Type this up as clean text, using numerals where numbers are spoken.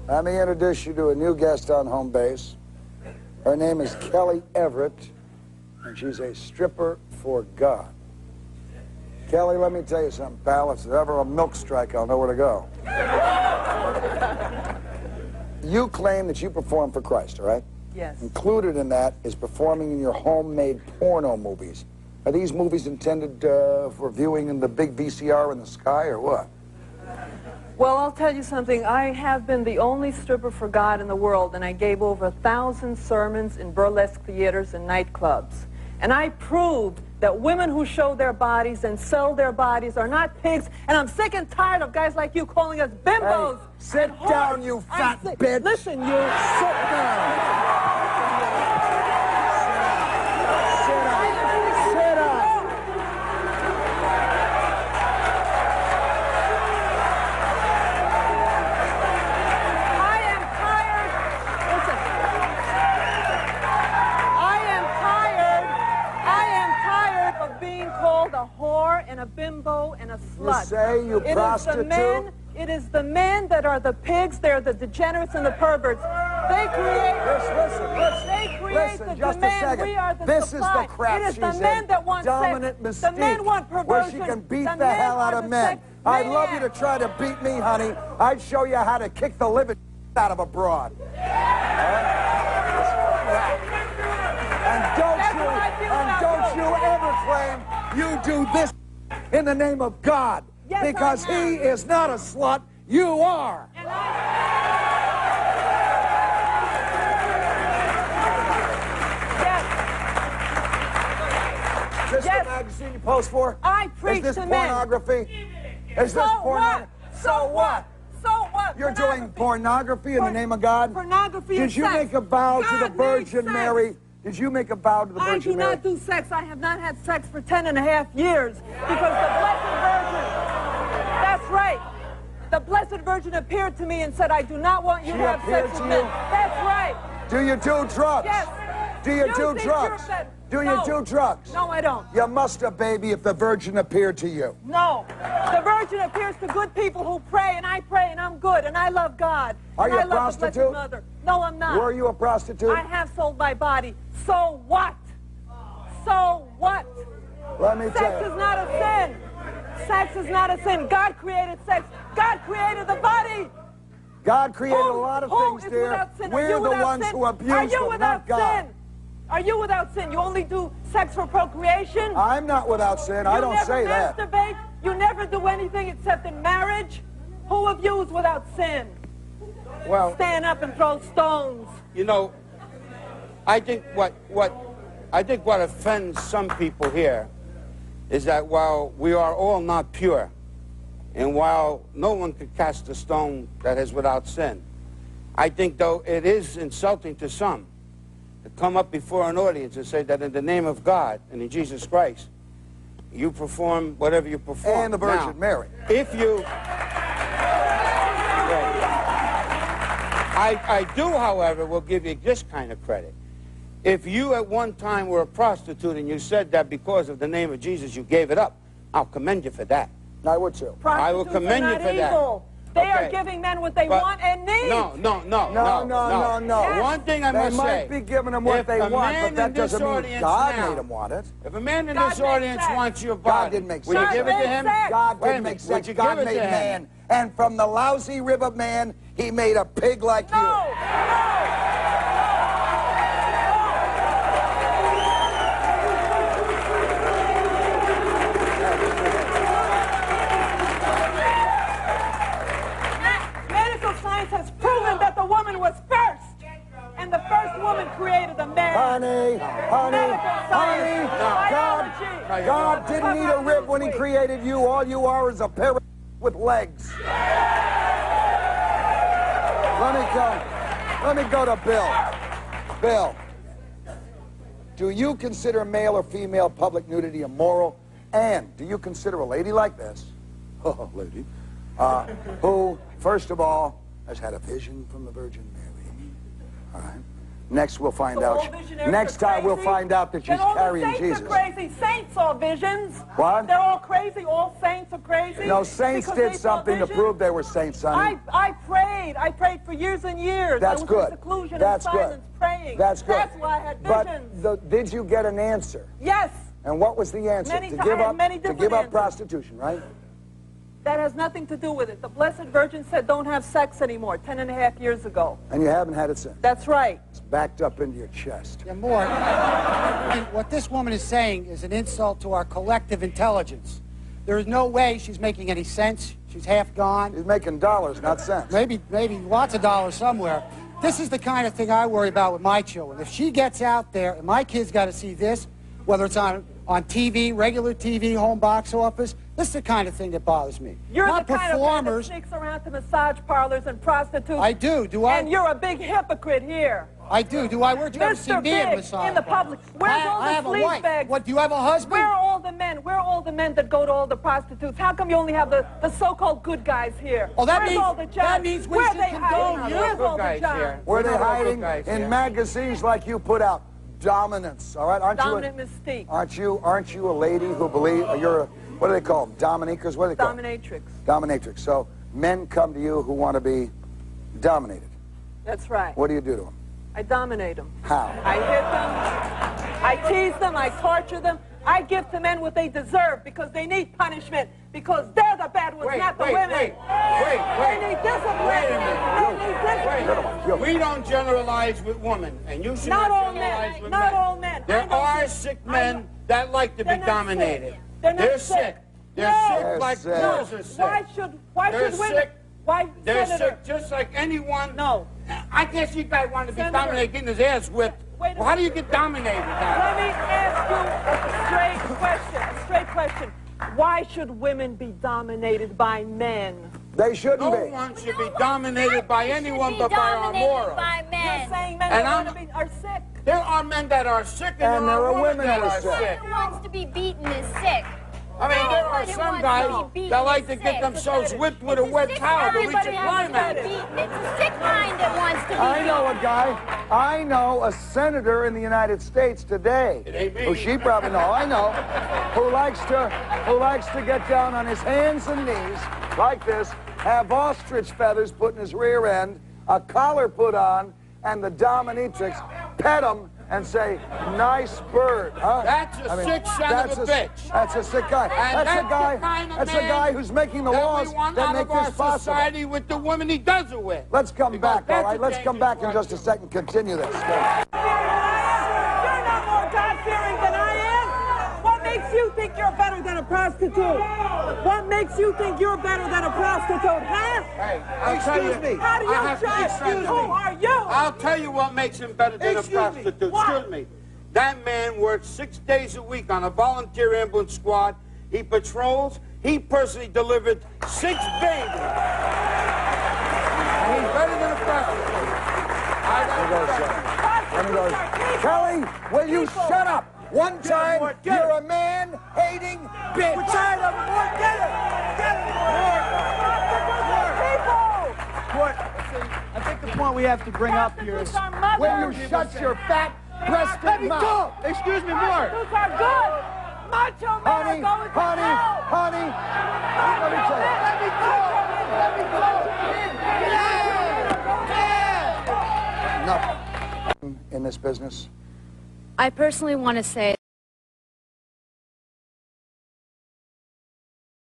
Let me introduce you to a new guest on home base. Her name is Kelly Everett, and she's a stripper for God. Kelly, let me tell you something, pal. If there's ever a milk strike, I'll know where to go. You claim that you perform for Christ, all right? Yes. Included in that is performing in your homemade porno movies. Are these movies intended for viewing in the big VCR in the sky, or what? Well, I'll tell you something. I have been the only stripper for God in the world, and I gave over 1,000 sermons in burlesque theaters and nightclubs. And I proved that women who show their bodies and sell their bodies are not pigs, and I'm sick and tired of guys like you calling us bimbos. Hey, sit down, you fat bitch. Listen, you. Sit down. And a bimbo and a slut. You say you prostitute? It is the men that are the pigs. They're the degenerates and the perverts. They create. Listen. They create the Just demand. a second. We are the this supply. is the crap it is she's the men in. that want Dominant sex. mystique. The men want perversion. Where she can beat the hell out of men. I'd love you to try to beat me, honey. I'd show you how to kick the living out of a broad. And don't you ever claim you do this in the name of God. Yes, because he is not a slut, you are. Is this the magazine you post for? I preach to men. Is this to pornography? Is this pornography? So what? So what? You're doing pornography in the name of God? Pornography Did you make a vow to the Virgin Mary? Did you make a vow to the Virgin Mary? I do not do sex. I have not had sex for 10.5 years because the Blessed Virgin, that's right, the Blessed Virgin appeared to me and said, I do not want you to have sex with men. That's right. Do you do drugs? Yes. Do you do drugs? Do you do drugs? No, I don't. You must have, baby, if the Virgin appeared to you. No. The Virgin appears to good people who pray, and I pray, and I'm good, and I love God. Are you a I love prostitute? The Blessed Mother. No, I'm not. Were you a prostitute? I have sold my body. So what? So what? Let me tell you. Sex is not a sin. Sex is not a sin. God created sex. God created the body. God created a lot of things, dear. We're the ones who abuse them, not God. Sin? Are you without sin? You only do sex for procreation? I'm not without sin. I don't say that. You never masturbate? You never do anything except in marriage? Who of you is without sin? Well, stand up and throw stones. You know, I think what offends some people here is that while we are all not pure, and while no one could cast a stone that is without sin, I think, though, it is insulting to some to come up before an audience and say that in the name of God and in Jesus Christ, you perform whatever you perform. And the Virgin Mary. If you... I do, however, will give you this kind of credit. If you at one time were a prostitute and you said that because of the name of Jesus you gave it up, I'll commend you for that. I would too. I will commend you for that. They are giving men what they want and need. No. One thing I must say. They might be giving them what they want, but that doesn't mean God made them want it. If a man in this audience wants your body, God didn't make sex. Will you give it to him? God didn't make sex. God made man. And from the lousy rib of man, he made a pig like you. Medical science has proven that the woman was first. And the first woman created the man. Honey, God didn't need a rib when he created you. All you are is a pair with legs. Let me go to Bill. Bill, do you consider male or female public nudity immoral? And do you consider a lady like this, lady, who, first of all, has had a vision from the Virgin Mary, all right, Next we'll find So all out. visionaries Next are time we'll crazy? find out that she's Then all carrying the saints Jesus. are crazy. Saints saw visions. What? They're all crazy. All saints are crazy. No, saints because did they saw something to visions. prove they were saints, sonny. I prayed. I prayed for years and years. That's I was good. in seclusion That's and good. silence praying. That's good. That's why I had visions. But did you get an answer? Yes. And what was the answer? Many To times, give up, many to different give up answers. prostitution, right? That has nothing to do with it. The Blessed Virgin said don't have sex anymore 10.5 years ago. And you haven't had it since. That's right. It's backed up into your chest. Yeah, more. What this woman is saying is an insult to our collective intelligence. There is no way she's making any sense. She's half gone. He's making dollars, not cents. Maybe lots of dollars somewhere. This is the kind of thing I worry about with my children. If she gets out there and my kids got to see this, whether it's on TV, regular TV, home box office, this is the kind of thing that bothers me. You're Not the kind performers. of man that sneaks around to massage parlors and prostitutes. I do. Do I? And you're a big hypocrite here. I do. Do I? Where'd you ever see Mr. me in Big, massage? in the public. Where's all I the have a sleaze wife. bags? What, do you have a husband? Where are all the men? Where are all the men that go to all the prostitutes? How come you only have the so-called good guys here? Oh, that Where's means- all the Johns? that means we Where should are they condone hiding? you. Where's Good all the guys Johns? here. Were they We're not all hiding good guys in here. magazines like you put out? Dominance, all right? Dominant mystique. Aren't you a lady who believe you're a, what do they call them? Dominicers? What do they call them? Dominatrix. Dominatrix. So men come to you who want to be dominated. That's right. What do you do to them? I dominate them. How? I hit them. I tease them. I torture them. I give to men what they deserve because they need punishment because they're the bad ones, not the women. Wait. They need discipline. Wait a minute. They need discipline. We don't generalize with women, and you should Not all generalize men. with Not men. all men. There I know are this. sick I men know. that like to be They're not dominated. sick. They're not sick. They're No. sick like They're yours sick. are sick. Why They're should women? sick. Why, They're Senator? sick just like anyone. No. I guess you guys want to be Senator. dominated, getting his ass whipped. Wait a Well, how do you minute. get dominated now? Let me ask you a straight question. Why should women be dominated by men? They shouldn't No be. one should be dominated by anyone but by our morals. By men. You're saying men And that are sick. There are men that are sick, And there are women that who are are sick. sick. Who wants to be beaten is sick. I mean, there are Everybody some wants guys to be beaten that like to and get sick. themselves whipped with a It's wet sick towel to mind reach a that wants to climax. be beaten. It's a sick mind that wants to be I know a beaten. guy. I know a senator in the United States today. It ain't me. Who she probably know. I know. Who likes to get down on his hands and knees like this, have ostrich feathers put in his rear end, a collar put on, and the dominatrix pet him and say, "Nice bird." Huh? That's a sick son of a bitch. That's a sick guy. And That's a guy. the kind of That's a man guy who's making the that laws we want that out make of our this possible. society with the women he does it with. Let's come Because back, all that's right? a Let's come dangerous back in just a question. second. Continue this. You're not more God-fearing than I am. What makes you think you're better than a prostitute? What makes you think you're better than a prostitute, huh? Hey, I'll tell you. How do you I have to judge? defend Who him. are you? I'll tell you what makes him better than a prostitute. What? Excuse me. That man works 6 days a week on a volunteer ambulance squad. He patrols. He personally delivered 6 babies. And he's better than a prostitute. Let me go. Kelly, will you shut up? One time, you're a man-hating bitch. We're tired of it. More, get it. Get it. I think the point we have to bring up here is Will you shut your fat breasted mouth? Excuse me, Mark. Prostitutes are good. Macho men Honey, are going to honey, hell. honey, let me tell you. Let me go. Nothing in this business. I personally want to say